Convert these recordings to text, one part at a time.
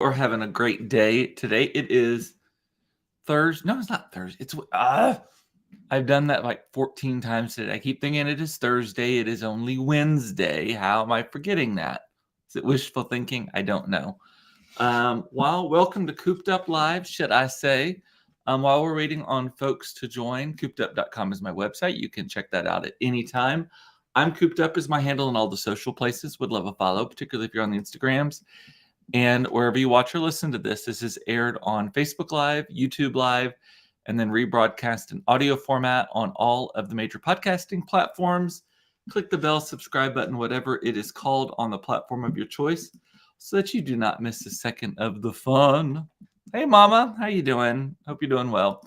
Or having a great day today. It is Thursday. No, it's not Thursday. I've done that like 14 times today. I keep thinking it is Thursday. It is only Wednesday. How am I forgetting that? Is it wishful thinking? I don't know. Welcome to Cooped Up Live, should I say. While we're waiting on folks to join, coopedup.com is my website. You can check that out at any time. I'm Cooped Up is my handle in all the social places. Would love a follow, particularly if you're on the Instagrams. And wherever you watch or listen to this, this is aired on Facebook Live, YouTube Live, and then rebroadcast in audio format on all of the major podcasting platforms. Click the bell, subscribe button, whatever it is called on the platform of your choice, so that you do not miss a second of the fun. Hey, Mama, how you doing? Hope you're doing well.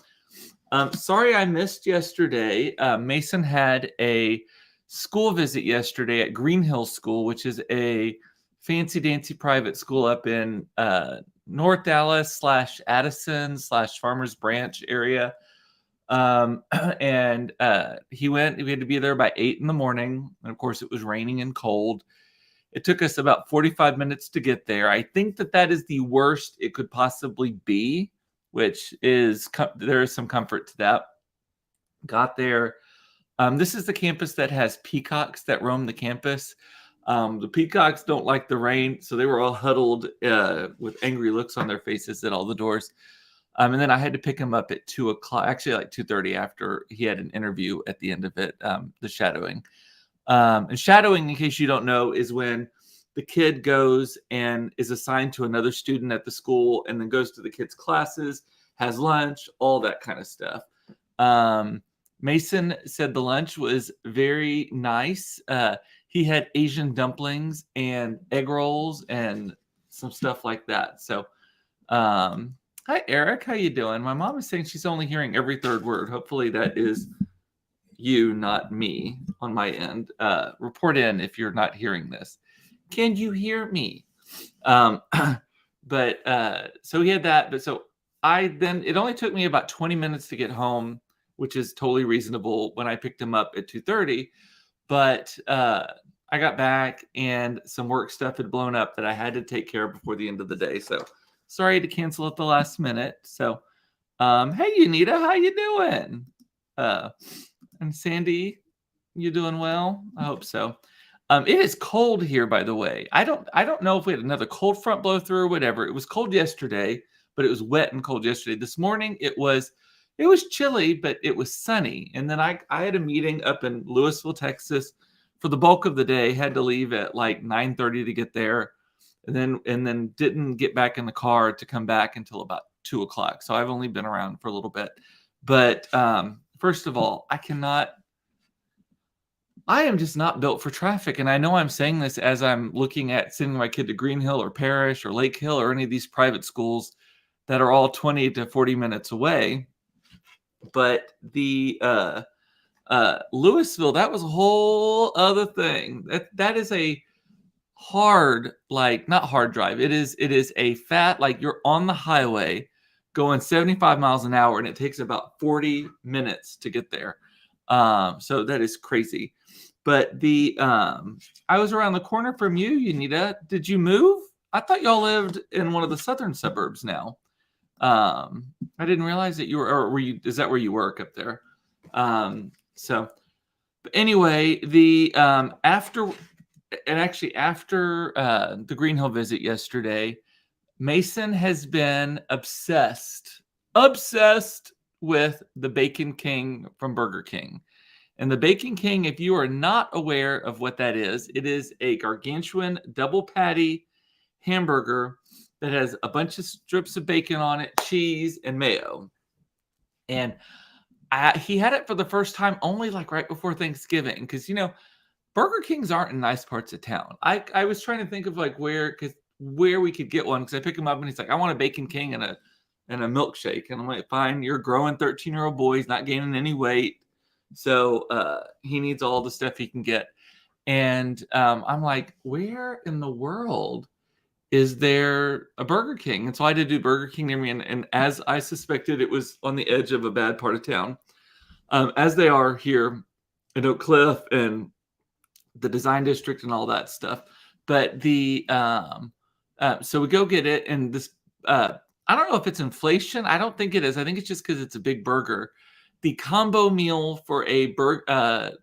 Sorry I missed yesterday. Mason had a school visit yesterday at Green Hill School, which is a fancy dancy private school up in North Dallas / Addison / Farmers Branch area. And we had to be there by 8 a.m. And of course it was raining and cold. It took us about 45 minutes to get there. I think that is the worst it could possibly be, which is, there is some comfort to that. Got there. This is the campus that has peacocks that roam the campus. The peacocks don't like the rain, so they were all huddled with angry looks on their faces at all the doors. And then I had to pick him up at 2 o'clock, actually like 2:30 after he had an interview at the end of it, the shadowing. And shadowing, in case you don't know, is when the kid goes and is assigned to another student at the school and then goes to the kid's classes, has lunch, all that kind of stuff. Mason said the lunch was very nice. He had Asian dumplings and egg rolls and some stuff like that. So, hi, Eric. How you doing? My mom is saying she's only hearing every third word. Hopefully that is you, not me, on my end. Report in if you're not hearing this. Can you hear me? So he had that. But so it only took me about 20 minutes to get home, which is totally reasonable when I picked him up at 2:30. But I got back and some work stuff had blown up that I had to take care of before the end of the day. So sorry to cancel at the last minute. So, hey, Unita, how you doing? And Sandy, you doing well? I hope so. It is cold here, by the way. I don't know if we had another cold front blow through or whatever. It was cold yesterday, but it was wet and cold yesterday. This morning it was chilly, but it was sunny. And then I had a meeting up in Louisville, Texas for the bulk of the day. Had to leave at like 9:30 to get there. And then didn't get back in the car to come back until about 2 o'clock. So I've only been around for a little bit. But first of all, I am just not built for traffic. And I know I'm saying this as I'm looking at sending my kid to Green Hill or Parrish or Lake Hill or any of these private schools that are all 20 to 40 minutes away. But the Louisville, that was a whole other thing. That is a hard, like, not hard drive. It is a fat, like, you're on the highway going 75 miles an hour and it takes about 40 minutes to get there. So that is crazy. But I was around the corner from you, Unita. Did you move? I thought y'all lived in one of the southern suburbs now. I didn't realize that you were, or is that where you work up there? But anyway, after the Green Hill visit yesterday, Mason has been obsessed with the Bacon King from Burger King. And the Bacon King, if you are not aware of what that is, it is a gargantuan double patty hamburger that has a bunch of strips of bacon on it, cheese, and mayo. And he had it for the first time only like right before Thanksgiving, because Burger Kings aren't in nice parts of town. I was trying to think of like where we could get one, because I pick him up and he's like, I want a Bacon King and a milkshake. And I'm like, fine, you're a growing 13-year-old boy. He's not gaining any weight. So he needs all the stuff he can get. And I'm like, where in the world is there a Burger King? And so I did do Burger King near me. And as I suspected, it was on the edge of a bad part of town, as they are here in Oak Cliff and the Design District and all that stuff. But So we go get it, and this I don't know if it's inflation. I don't think it is. I think it's just because it's a big burger. The combo meal for a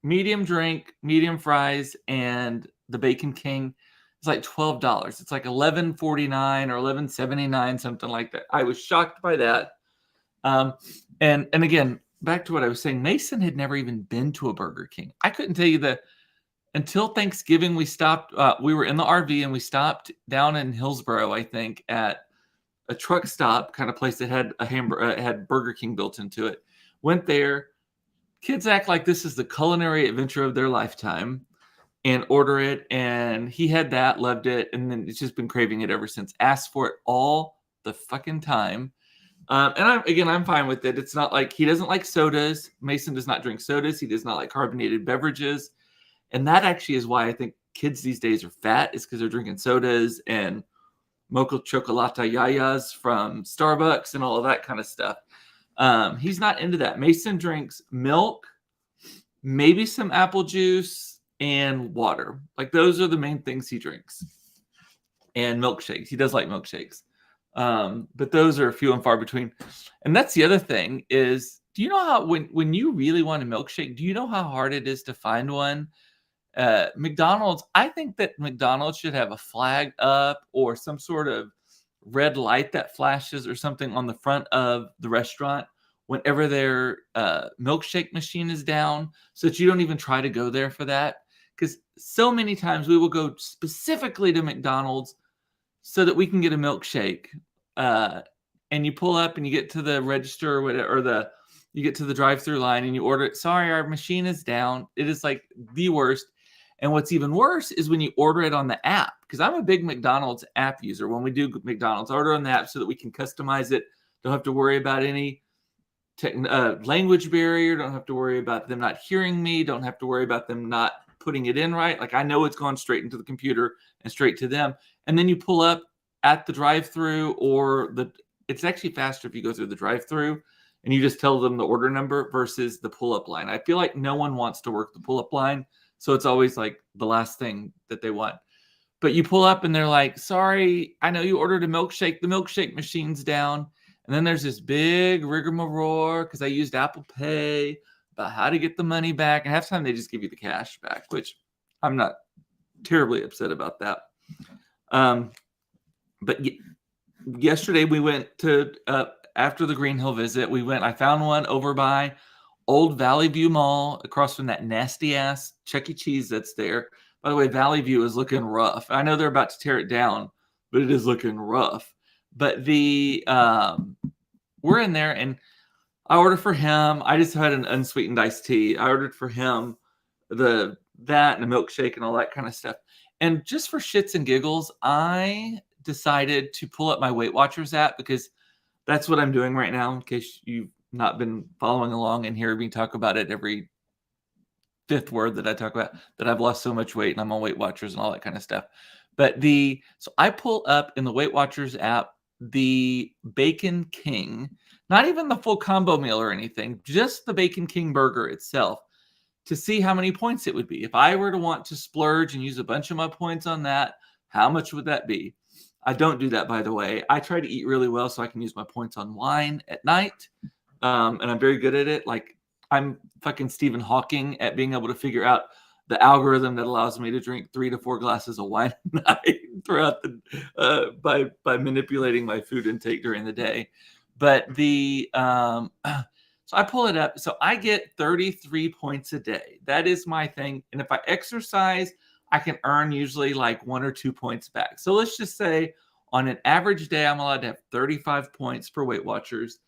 medium drink, medium fries, and the Bacon King is like $12. It's like $11.49 or $11.79, something like that. I was shocked by that. And again, back to what I was saying, Mason had never even been to a Burger King. I couldn't tell you until Thanksgiving. We stopped. We were in the RV and we stopped down in Hillsboro, I think, at a truck stop kind of place that had had Burger King built into it. Went there. Kids act like this is the culinary adventure of their lifetime and order it. And he had that, loved it. And then it's just been craving it ever since. Asked for it all the fucking time. And I'm fine with it. It's not like he doesn't like sodas. Mason does not drink sodas. He does not like carbonated beverages. And that actually is why I think kids these days are fat, is because they're drinking sodas and mocha chocolata yayas from Starbucks and all of that kind of stuff. He's not into that. Mason drinks milk, maybe some apple juice, and water. Like those are the main things he drinks. And milkshakes. He does like milkshakes. But those are few and far between. And that's the other thing is, do you know how when you really want a milkshake, do you know how hard it is to find one? McDonald's, I think that McDonald's should have a flag up or some sort of red light that flashes or something on the front of the restaurant whenever their milkshake machine is down, so that you don't even try to go there for that. Because so many times we will go specifically to McDonald's so that we can get a milkshake. And you pull up and you get to the register or whatever, you get to the drive-through line and you order it. Sorry, our machine is down. It is like the worst. And what's even worse is when you order it on the app, because I'm a big McDonald's app user. When we do McDonald's, order on the app so that we can customize it. Don't have to worry about any language barrier. Don't have to worry about them not hearing me. Don't have to worry about them not putting it in right. Like I know it's gone straight into the computer and straight to them. And then you pull up at the drive-through, or it's actually faster if you go through the drive-through and you just tell them the order number versus the pull-up line. I feel like no one wants to work the pull-up line. So it's always like the last thing that they want. But you pull up and they're like, sorry, I know you ordered a milkshake. The milkshake machine's down. And then there's this big rigmarole because I used Apple Pay about how to get the money back. And half the time they just give you the cash back, which I'm not terribly upset about that. But yesterday we went to, after the Green Hill visit, I found one over by Old Valley View Mall across from that nasty ass Chuck E. Cheese that's there. By the way, Valley View is looking rough. I know they're about to tear it down, but it is looking rough. But we're in there and I ordered for him. I just had an unsweetened iced tea. I ordered for him that and a milkshake and all that kind of stuff. And just for shits and giggles, I decided to pull up my Weight Watchers app because that's what I'm doing right now, in case you've not been following along and hear me talk about it every fifth word that I talk about, that I've lost so much weight and I'm on Weight Watchers and all that kind of stuff. But so I pull up in the Weight Watchers app the Bacon King, not even the full combo meal or anything, just the Bacon King burger itself, to see how many points it would be. If I were to want to splurge and use a bunch of my points on that, how much would that be? I don't do that, by the way. I try to eat really well so I can use my points on wine at night. And I'm very good at it. Like I'm fucking Stephen Hawking at being able to figure out the algorithm that allows me to drink 3 to 4 glasses of wine a night throughout by manipulating my food intake during the day. But so I pull it up. So I get 33 points a day. That is my thing. And if I exercise, I can earn usually like 1 or 2 points back. So let's just say on an average day, I'm allowed to have 35 points for Weight Watchers.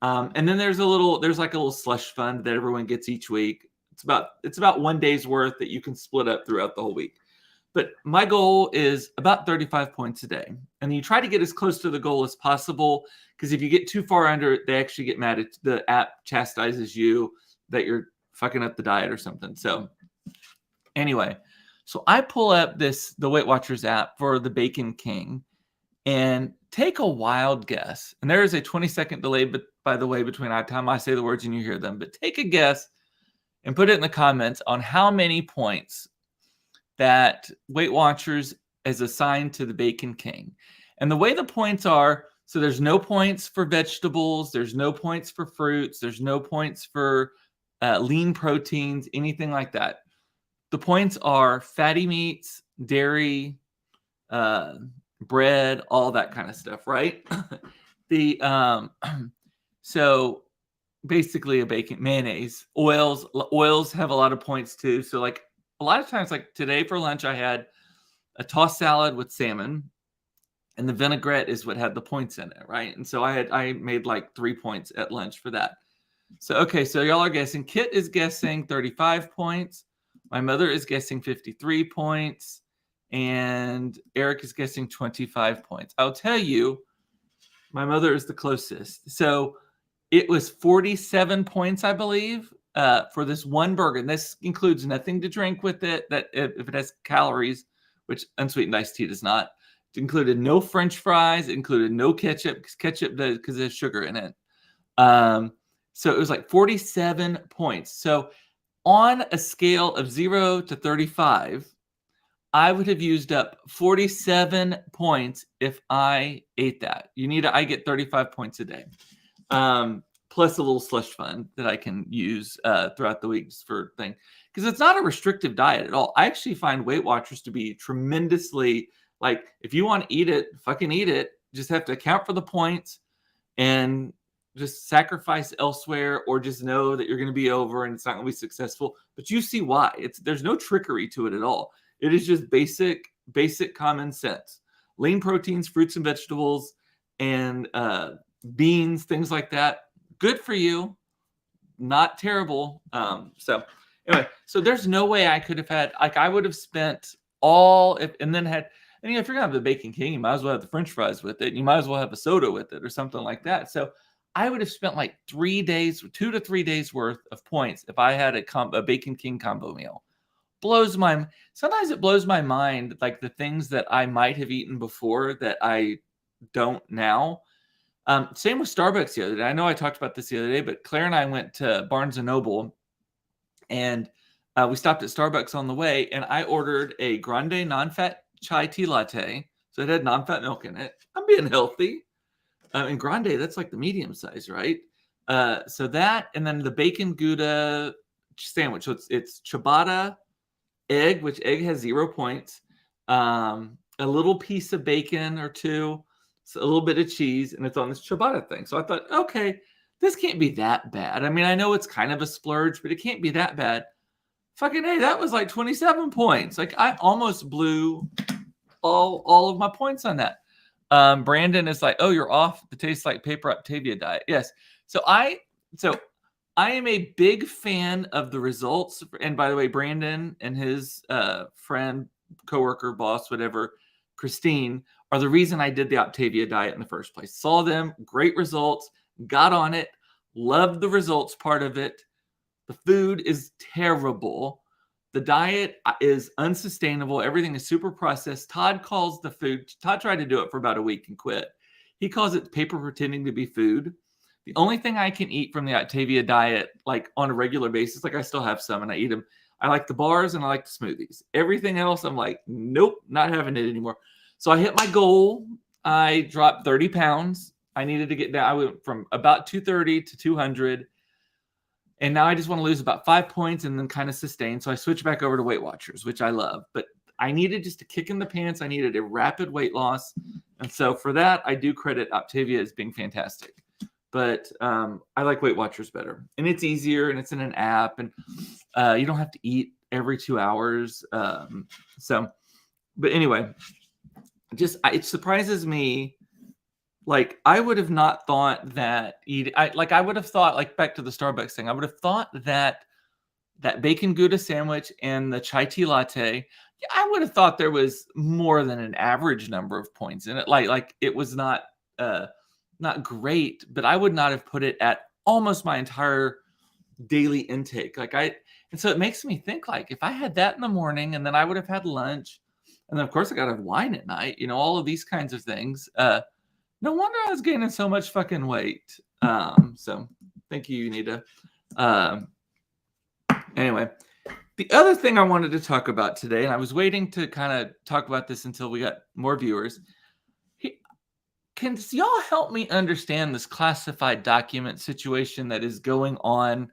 And then there's like a little slush fund that everyone gets each week. It's about 1 day's worth that you can split up throughout the whole week. But my goal is about 35 points a day. And you try to get as close to the goal as possible, because if you get too far under it, they actually get mad at the app, chastises you that you're fucking up the diet or something. So anyway, so I pull up the Weight Watchers app for the Bacon King and take a wild guess. And there is a 20-second delay, but by the way, between the time I say the words and you hear them. But take a guess and put it in the comments on how many points that Weight Watchers is assigned to the Bacon King. And the way the points are, so there's no points for vegetables, there's no points for fruits, there's no points for lean proteins, anything like that. The points are fatty meats, dairy, bread, all that kind of stuff, right? So basically a bacon, mayonnaise, oils have a lot of points too. So like a lot of times, like today for lunch, I had a tossed salad with salmon, and the vinaigrette is what had the points in it, right? And so I made like 3 points at lunch for that. So okay, so y'all are guessing. Kit is guessing 35 points. My mother is guessing 53 points, and Eric is guessing 25 points. I'll tell you, my mother is the closest. So it was 47 points, I believe, for this one burger. And this includes nothing to drink with it, that if it has calories, which unsweetened iced tea does not. It included no French fries. It included no ketchup, because ketchup does, because there's sugar in it. So it was like 47 points. So on a scale of 0 to 35, I would have used up 47 points if I ate that. I get 35 points a day. Plus a little slush fund that I can use throughout the weeks for thing. Because it's not a restrictive diet at all. I actually find Weight Watchers to be tremendously, like, if you want to eat it, fucking eat it. Just have to account for the points and just sacrifice elsewhere, or just know that you're going to be over and it's not going to be successful. But you see why. There's no trickery to it at all. It is just basic common sense. Lean proteins, fruits and vegetables, and beans, things like that. Good for you. Not terrible. So anyway, so there's no way I could have had, like, I would have spent and then had, and if you're going to have the Bacon King, you might as well have the French fries with it. You might as well have a soda with it or something like that. So I would have spent like 2 to 3 days worth of points if I had a Bacon King combo meal. Sometimes it blows my mind, like the things that I might have eaten before that I don't now. Same with Starbucks the other day. I know I talked about this the other day, but Claire and I went to Barnes & Noble, and we stopped at Starbucks on the way, and I ordered a grande non-fat chai tea latte. So it had non-fat milk in it. I'm being healthy. And grande, that's like the medium size, right? So that, and then the bacon Gouda sandwich. So it's ciabatta, egg, which egg has 0 points, a little piece of bacon or two, so a little bit of cheese, and it's on this ciabatta thing. So I thought, okay, this can't be that bad. I mean, I know it's kind of a splurge, but it can't be that bad. Fucking hey, that was like 27 points. Like, I almost blew all of my points on that. Brandon is like, oh, you're off the Tastes Like Paper Octavia diet. Yes. So I am a big fan of the results. And by the way, Brandon and his friend, coworker, boss, whatever, Christine, are the reason I did the Octavia diet in the first place. Saw them, great results, got on it, loved the results part of it. The food is terrible. The diet is unsustainable. Everything is super processed. Todd tried to do it for about a week and quit. He calls it paper pretending to be food. The only thing I can eat from the Octavia diet, like on a regular basis, like I still have some and I eat them. I like the bars and I like the smoothies. Everything else, I'm like, nope, not having it anymore. So I hit my goal. I dropped 30 pounds. I needed to get down. I went from about 230 to 200. And now I just want to lose about 5 points and then kind of sustain. So I switched back over to Weight Watchers, which I love. But I needed just a kick in the pants. I needed a rapid weight loss. And so for that, I do credit Octavia as being fantastic. But I like Weight Watchers better. And it's easier, and it's in an app. And you don't have to eat every 2 hours. But anyway, it surprises me. Like, I would have not thought that I would have thought, like, back to the Starbucks thing, I would have thought that bacon Gouda sandwich and the chai tea latte, I would have thought there was more than an average number of points in it. Like it was not great, but I would not have put it at almost my entire daily intake. And so it makes me think, like, if I had that in the morning and then I would have had lunch, and then of course I got to have wine at night, all of these kinds of things. No wonder I was gaining so much fucking weight. So thank you, Unita. Anyway, The other thing I wanted to talk about today, and I was waiting to kind of talk about this until we got more viewers. Can y'all help me understand this classified document situation that is going on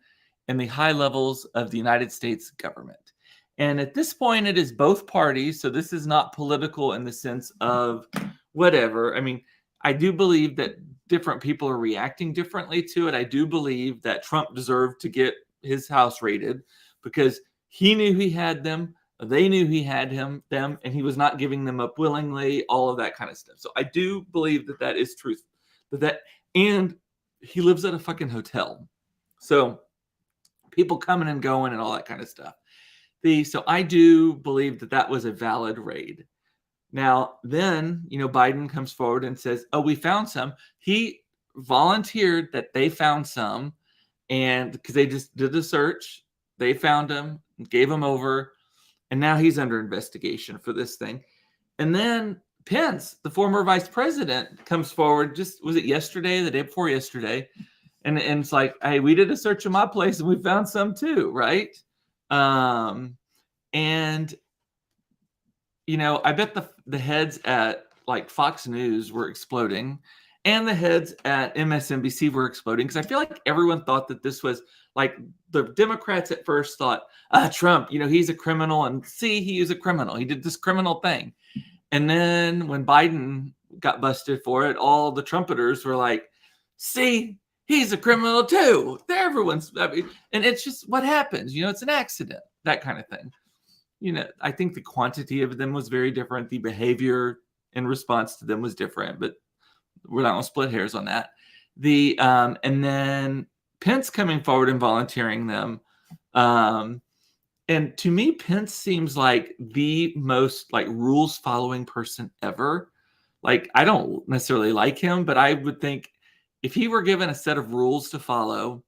in the high levels of the United States government? And at this point, it is both parties. So this is not political in the sense of whatever. I mean, I do believe that different people are reacting differently to it. I do believe that Trump deserved to get his house raided because he knew he had them. They knew he had them, and he was not giving them up willingly, all of that kind of stuff. So I do believe that that is truth. And he lives at a fucking hotel. So people coming and going and all that kind of stuff. So I do believe that that was a valid raid. Now, then, Biden comes forward and says, oh, we found some. He volunteered that they found some, and because they just did a search, they found them, gave them over. And now he's under investigation for this thing. And then Pence, the former vice president, comes forward, was it yesterday, the day before yesterday? And it's like, hey, we did a search of my place and we found some too, right? And, I bet the heads at like Fox News were exploding and the heads at MSNBC were exploding because I feel like everyone thought that this was like the Democrats at first thought, Trump, he's a criminal, and he is a criminal. He did this criminal thing. And then when Biden got busted for it, all the trumpeters were like, see, he's a criminal too. And it's just what happens. It's an accident, that kind of thing. I think the quantity of them was very different. The behavior in response to them was different, but we're not going to split hairs on that. And then Pence coming forward and volunteering them. And to me, Pence seems like the most like rules following person ever. Like, I don't necessarily like him, but I would think if he were given a set of rules to follow,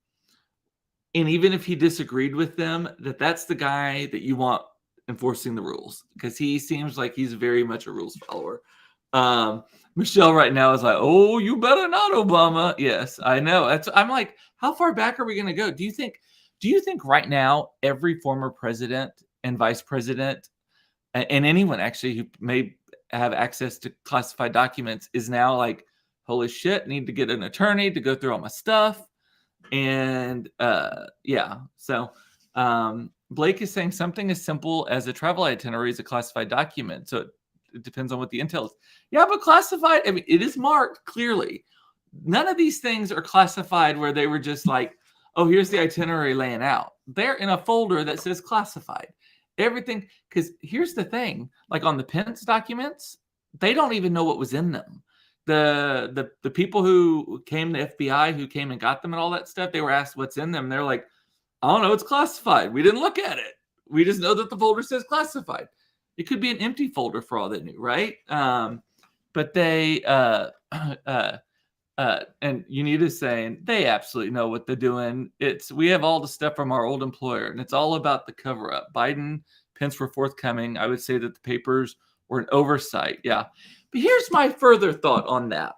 and even if he disagreed with them, that's the guy that you want enforcing the rules, because he seems like he's very much a rules follower. Michelle right now is like, oh, you better not, Obama. Yes, I know. I'm like, how far back are we going to go? Do you think right now every former president and vice president and anyone actually who may have access to classified documents is now like, holy shit, need to get an attorney to go through all my stuff? And so Blake is saying something as simple as a travel itinerary is a classified document. So it depends on what the intel is. Yeah, but classified, I mean, it is marked clearly. None of these things are classified where they were just like, oh, here's the itinerary laying out. They're in a folder that says classified. Everything, because here's the thing, like on the Pence documents, they don't even know what was in them. The people who came, the FBI who came and got them and all that stuff, they were asked what's in them. And they're like, I don't know, it's classified. We didn't look at it. We just know that the folder says classified. It could be an empty folder for all they knew, right? But they, and Unita is saying they absolutely know what they're doing. We have all the stuff from our old employer, and it's all about the cover up. Biden, Pence were forthcoming. I would say that the papers were an oversight. Yeah. But here's my further thought on that.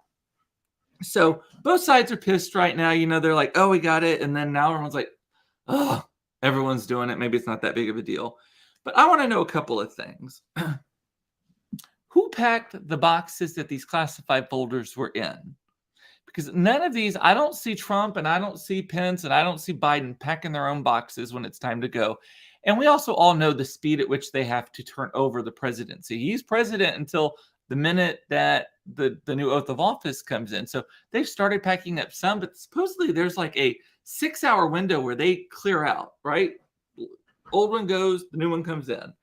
So both sides are pissed right now. They're like, oh, we got it. And then now everyone's like, oh, everyone's doing it. Maybe it's not that big of a deal. But I want to know a couple of things. Who packed the boxes that these classified folders were in? Because none of these, I don't see Trump and I don't see Pence and I don't see Biden packing their own boxes when it's time to go. And we also all know the speed at which they have to turn over the presidency. He's president until the minute that the new oath of office comes in. So they've started packing up some, but supposedly there's like a 6-hour window where they clear out, right? Old one goes, the new one comes in.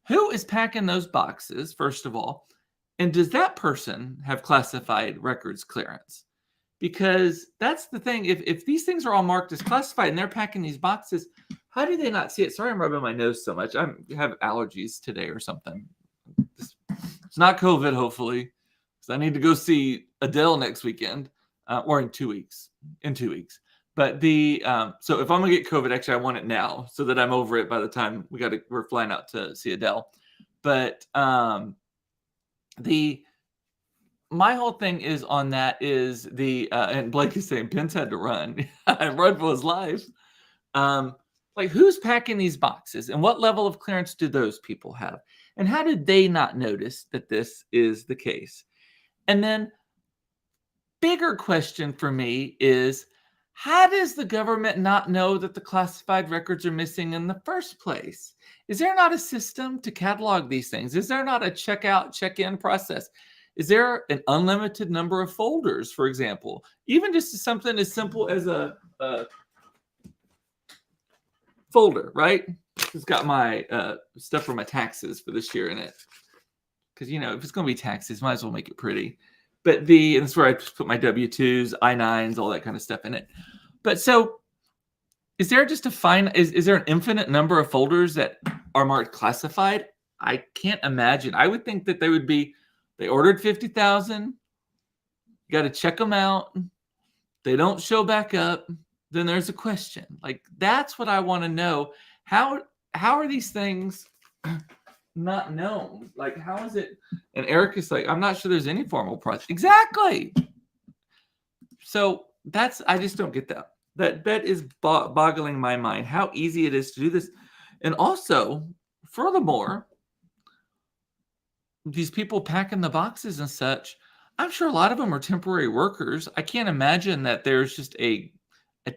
Who is packing those boxes, first of all? And does that person have classified records clearance? Because that's the thing. If these things are all marked as classified and they're packing these boxes, how do they not see it? Sorry, I'm rubbing my nose so much. I have allergies today or something. It's not COVID, hopefully, because I need to go see Adele next weekend, or in 2 weeks. But so if I'm gonna get COVID, actually, I want it now so that I'm over it by the time we're flying out to see Adele. But my whole thing is on that is and Blake is saying Pence had to run. Run for his life. Like, who's packing these boxes, and what level of clearance do those people have? And how did they not notice that this is the case? And then, bigger question for me is, how does the government not know that the classified records are missing in the first place? Is there not a system to catalog these things? Is there not a check-out, check-in process? Is there an unlimited number of folders, for example? Even just something as simple as a folder, right? It's got my stuff for my taxes for this year in it. Because, if it's going to be taxes, might as well make it pretty. But and that's where I put my W-2s, I-9s, all that kind of stuff in it. But so, is there just is there an infinite number of folders that are marked classified? I can't imagine. I would think that they ordered 50,000. You got to check them out. They don't show back up. Then there's a question. Like, that's what I want to know. How are these things not known? Like, how is it? And Eric is like, I'm not sure there's any formal process. Exactly. So I just don't get that. That is boggling my mind, how easy it is to do this. And also, furthermore, these people packing the boxes and such, I'm sure a lot of them are temporary workers. I can't imagine that there's just a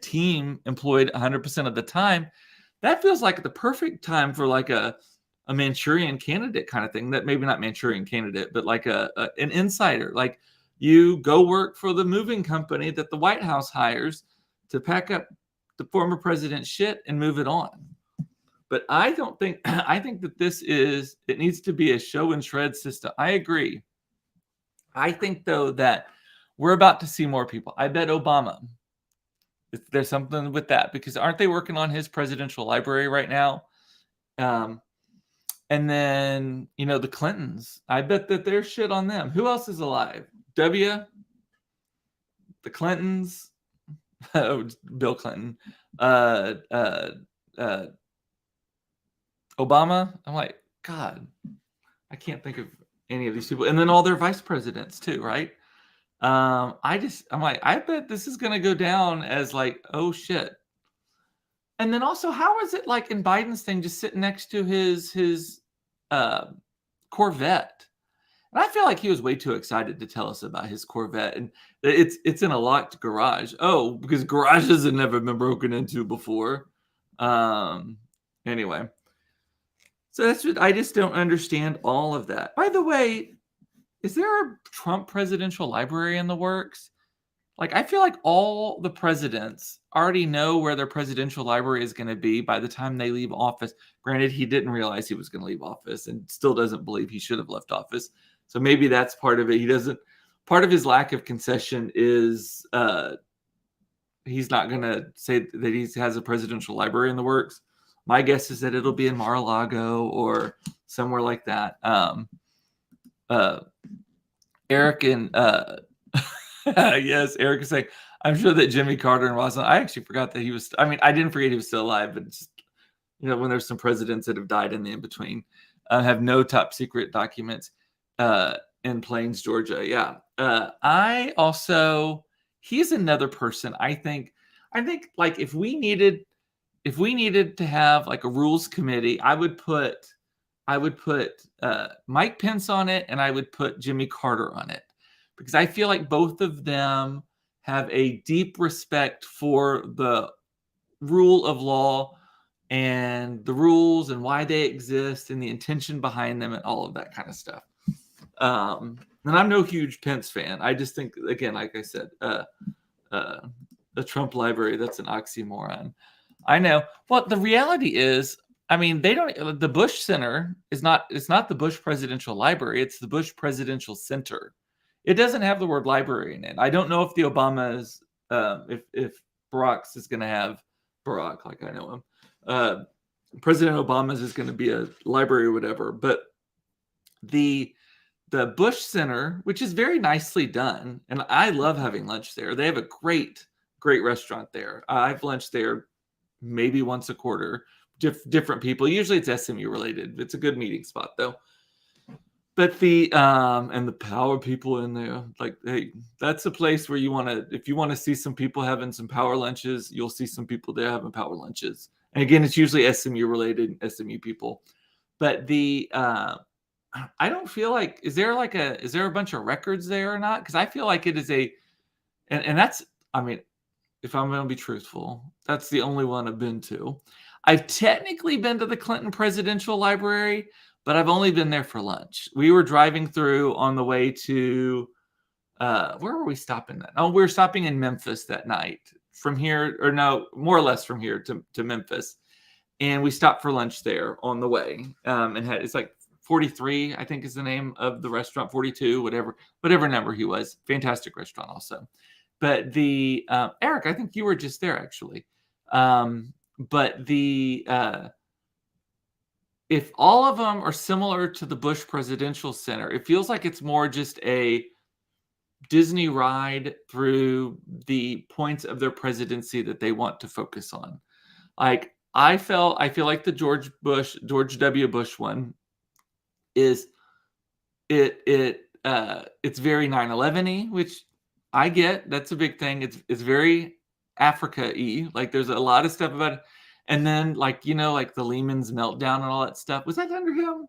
team employed 100% of the time. That feels like the perfect time for like a Manchurian candidate kind of thing. That maybe not Manchurian candidate, but like an insider. Like, you go work for the moving company that the White House hires to pack up the former president's shit and move it on. But I think that it needs to be a show and shred system. I agree. I think, though, that we're about to see more people. I bet Obama, there's something with that, because aren't they working on his presidential library right now? And then, the Clintons, I bet that there's shit on them. Who else is alive? The Clintons, Bill Clinton, Obama. I'm like, God, I can't think of any of these people. And then all their vice presidents too, right? I'm like, I bet this is going to go down as like, oh shit. And then also, how is it like in Biden's thing, just sitting next to his Corvette? And I feel like he was way too excited to tell us about his Corvette, and it's in a locked garage. Oh, because garages have never been broken into before. Anyway, so that's what I just don't understand all of that. By the way, is there a Trump presidential library in the works? Like, I feel like all the presidents already know where their presidential library is going to be by the time they leave office. Granted, he didn't realize he was going to leave office and still doesn't believe he should have left office. So maybe that's part of it. Part of his lack of concession is he's not going to say that he has a presidential library in the works. My guess is that it'll be in Mar-a-Lago or somewhere like that. Eric and yes, Eric is saying, I'm sure that Jimmy Carter and Rosalind, I actually forgot that he was, I didn't forget he was still alive, but just, when there's some presidents that have died in the in-between, have no top secret documents in Plains, Georgia. Yeah. He's another person. I think like if we needed to have like a rules committee, I would put Mike Pence on it, and I would put Jimmy Carter on it, because I feel like both of them have a deep respect for the rule of law and the rules and why they exist and the intention behind them and all of that kind of stuff. And I'm no huge Pence fan. I just think, again, like I said, the Trump library, that's an oxymoron. I know. Well, the reality is, the Bush Center it's not the Bush Presidential Library. It's the Bush Presidential Center. It doesn't have the word library in it. I don't know if the Obamas, if Barack's is going to have Barack, like I know him. President Obama's is going to be a library or whatever. But the Bush Center, which is very nicely done, and I love having lunch there. They have a great restaurant there. I've lunched there maybe once a quarter. Different people. Usually it's SMU related. It's a good meeting spot though. But and the power people in there, like, hey, that's a place where if you want to see some people having some power lunches, you'll see some people there having power lunches. And again, it's usually SMU related, SMU people. But I don't feel like, is there a bunch of records there or not? Because I feel like it is and that's, I mean, if I'm going to be truthful, that's the only one I've been to. I've technically been to the Clinton Presidential Library, but I've only been there for lunch. We were driving through on the way to, where were we stopping that? Oh, we were stopping in Memphis that night from here, or no, more or less from here to Memphis. And we stopped for lunch there on the way. And it's like 43, I think is the name of the restaurant, 42, whatever number he was. Fantastic restaurant also. But Eric, I think you were just there actually. But if all of them are similar to the Bush Presidential Center, it feels like it's more just a Disney ride through the points of their presidency that they want to focus on. Like I feel like the George W. Bush one is it's very 9/11-y, which I get. That's a big thing. It's very Africa-y. Like there's a lot of stuff about it. And then like the Lehman's meltdown and all that stuff. Was that under him?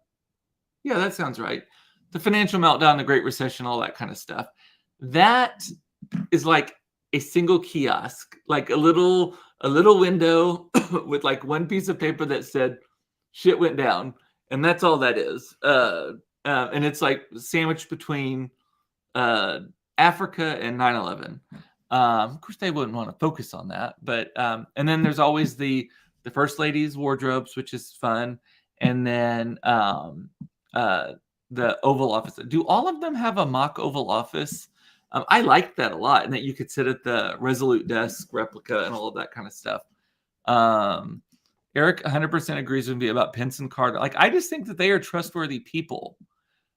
Yeah, that sounds right. The financial meltdown, the Great Recession, all that kind of stuff. That is like a single kiosk, like a little window with like one piece of paper that said shit went down, and that's all that is. And it's like sandwiched between Africa and 9/11. Of course, they wouldn't want to focus on that, but and then there's always the First Lady's wardrobes, which is fun, and then the Oval Office. Do all of them have a mock Oval Office? I liked that a lot, and that you could sit at the Resolute desk replica and all of that kind of stuff. Eric 100% agrees with me about Pence and Carter. Like, I just think that they are trustworthy people.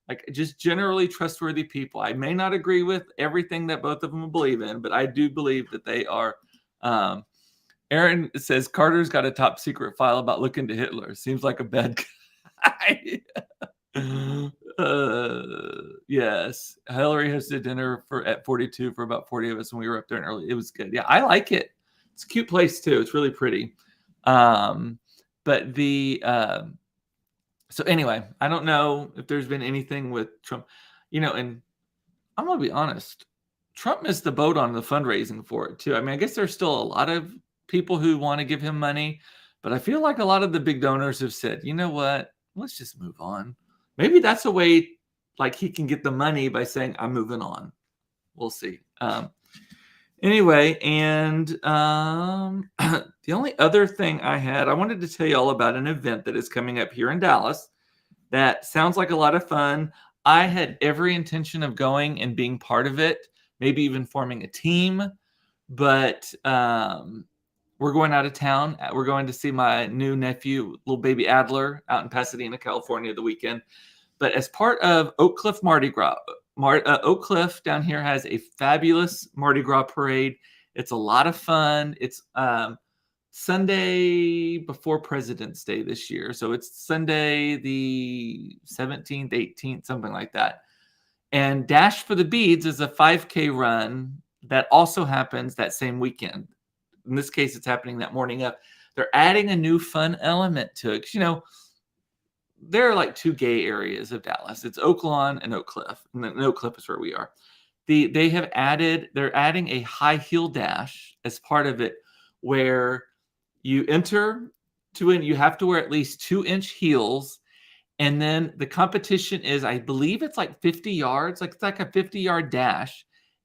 Like, just generally trustworthy people. I may not agree with everything that both of them believe in, but I do believe that they are. Aaron says Carter's got a top secret file about looking to Hitler. Seems like a bad guy. Yes, Hillary hosted dinner at 42 for about 40 of us when we were up there early. It was good. Yeah, I like it. It's a cute place too. It's really pretty. But so anyway, I don't know if there's been anything with Trump, and I'm gonna be honest, Trump missed the boat on the fundraising for it too. I mean, I guess there's still a lot of people who want to give him money, but I feel like a lot of the big donors have said, you know what, let's just move on. Maybe that's a way, like, he can get the money by saying, I'm moving on. We'll see. Anyway, and the only other thing I wanted to tell you all about an event that is coming up here in Dallas that sounds like a lot of fun. I had every intention of going and being part of it, maybe even forming a team, but we're going out of town. We're going to see my new nephew, little baby Adler, out in Pasadena, California, the weekend. But as part of Oak Cliff Mardi Gras, Oak Cliff down here has a fabulous Mardi Gras parade. It's a lot of fun. It's Sunday before President's Day this year. So it's Sunday the 17th, 18th, something like that. And Dash for the Beads is a 5K run that also happens that same weekend. In this case, it's happening that morning up. They're adding a new fun element to it. There are like two gay areas of Dallas. It's Oak Lawn and Oak Cliff. And Oak Cliff is where we are. They're adding a high heel dash as part of it, where you enter you have to wear at least 2-inch heels. And then the competition is, I believe it's like 50 yards. Like it's like a 50-yard dash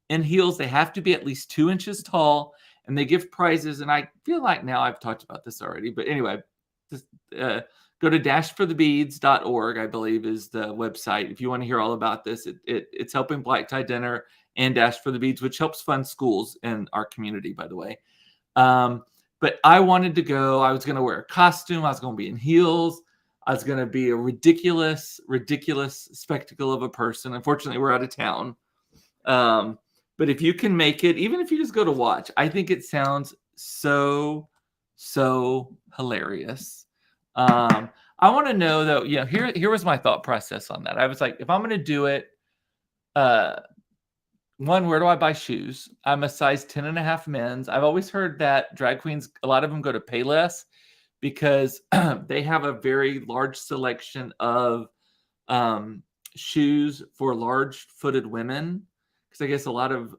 in heels. They have to be at least 2 inches tall, and they give prizes. And I feel like now I've talked about this already, but anyway, just go to dashforthebeads.org, I believe is the website. If you want to hear all about this, it's helping Black Tie Dinner and Dash for the Beads, which helps fund schools in our community, by the way. But I wanted to go. I was going to wear a costume. I was going to be in heels. I was going to be a ridiculous spectacle of a person. Unfortunately, we're out of town. But if you can make it, even if you just go to watch, I think it sounds so hilarious. I want to know though, here was my thought process on that. I was like, if I'm going to do it, one, where do I buy shoes? I'm a size 10.5 men's. I've always heard that drag queens, a lot of them go to Payless because they have a very large selection of shoes for large-footed women. Because I guess a lot of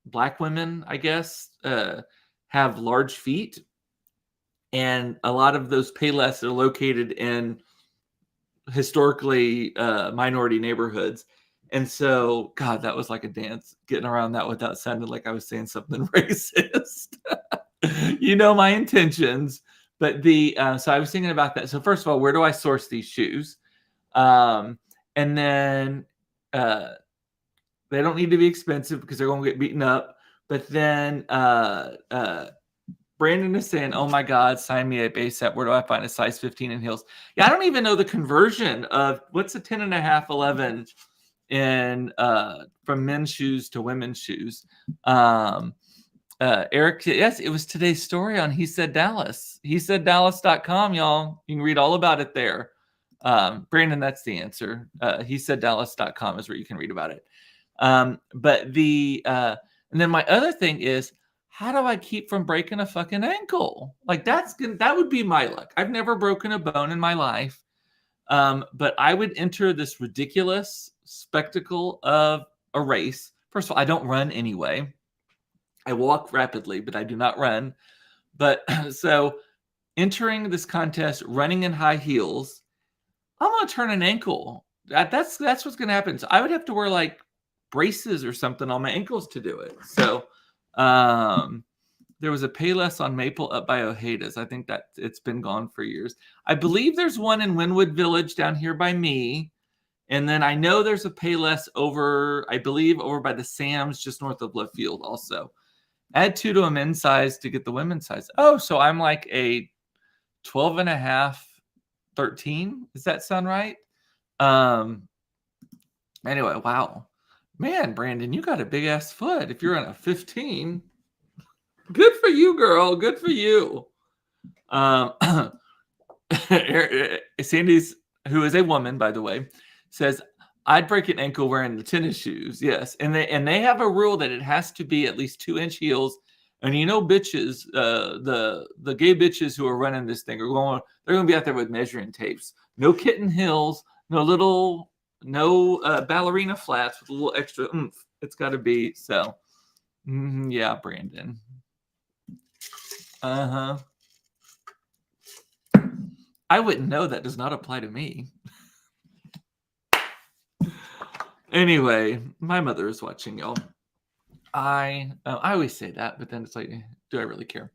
Black women, I guess, have large feet, and a lot of those Payless are located in historically minority neighborhoods. And so, God, that was like a dance getting around that without sounding like I was saying something racist. You know my intentions. But so I was thinking about that. So first of all, where do I source these shoes? And then they don't need to be expensive because they're going to get beaten up. But then Brandon is saying, "Oh my God, sign me up ASAP. Where do I find a size 15 in heels?" Yeah, I don't even know the conversion of what's a 10.5, 11 in from men's shoes to women's shoes. Eric, yes, it was today's story on He Said Dallas. He Said Dallas.com, y'all. You can read all about it there. Brandon, that's the answer. He Said Dallas.com is where you can read about it. But and then my other thing is, how do I keep from breaking a fucking ankle? Like that would be my luck. I've never broken a bone in my life. But I would enter this ridiculous spectacle of a race. First of all, I don't run anyway. I walk rapidly, but I do not run. But so entering this contest, running in high heels, I'm going to turn an ankle. That's what's going to happen. So I would have to wear like braces or something on my ankles to do it. So there was a Payless on Maple up by Ojeda's. I think that it's been gone for years. I believe there's one in Wynwood Village down here by me. And then I know there's a Payless over, I believe, over by the Sam's just north of Love Field also. Add 2 to a men's size to get the women's size. Oh, so I'm like a 12.5, 13. Does that sound right? Anyway, wow. Man, Brandon, you got a big ass foot. If you're on a 15, good for you, girl. Good for you. Sandy's, who is a woman, by the way, says, I'd break an ankle wearing the tennis shoes. Yes. And they have a rule that it has to be at least 2-inch heels. And you know, bitches, the gay bitches who are running this thing they're going to be out there with measuring tapes. No kitten heels, no ballerina flats with a little extra oomph. It's got to be so. Yeah, Brandon. I wouldn't know. That does not apply to me. Anyway, my mother is watching, y'all. I always say that, but then it's like, do I really care?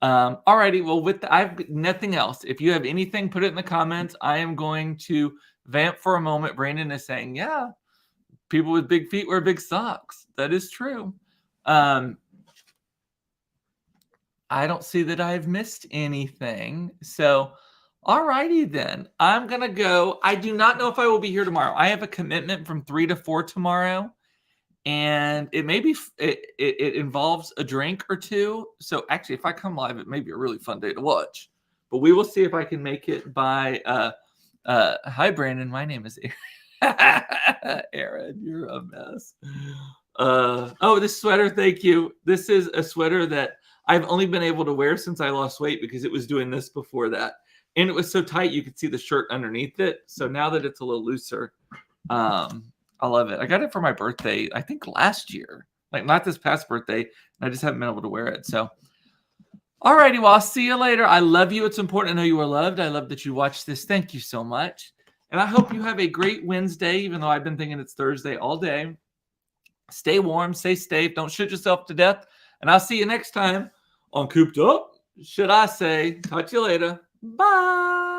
Alrighty, well, I've nothing else. If you have anything, put it in the comments. I am going to vamp for a moment. Brandon is saying, yeah, people with big feet wear big socks. That is true. I don't see that I've missed anything. So, alrighty then. I'm going to go. I do not know if I will be here tomorrow. I have a commitment from 3 to 4 tomorrow. And it may be it involves a drink or two. So actually, if I come live, it may be a really fun day to watch. But we will see if I can make it by. Hi, Brandon. My name is Aaron. You're a mess. Oh, this sweater. Thank you. This is a sweater that I've only been able to wear since I lost weight because it was doing this before that, and it was so tight you could see the shirt underneath it. So now that it's a little looser, I love it. I got it for my birthday, I think last year, like not this past birthday. And I just haven't been able to wear it. So, alrighty, well, I'll see you later. I love you. It's important to know you are loved. I love that you watched this. Thank you so much. And I hope you have a great Wednesday, even though I've been thinking it's Thursday all day. Stay warm, stay safe. Don't shoot yourself to death. And I'll see you next time on Cooped Up, should I say. Talk to you later. Bye.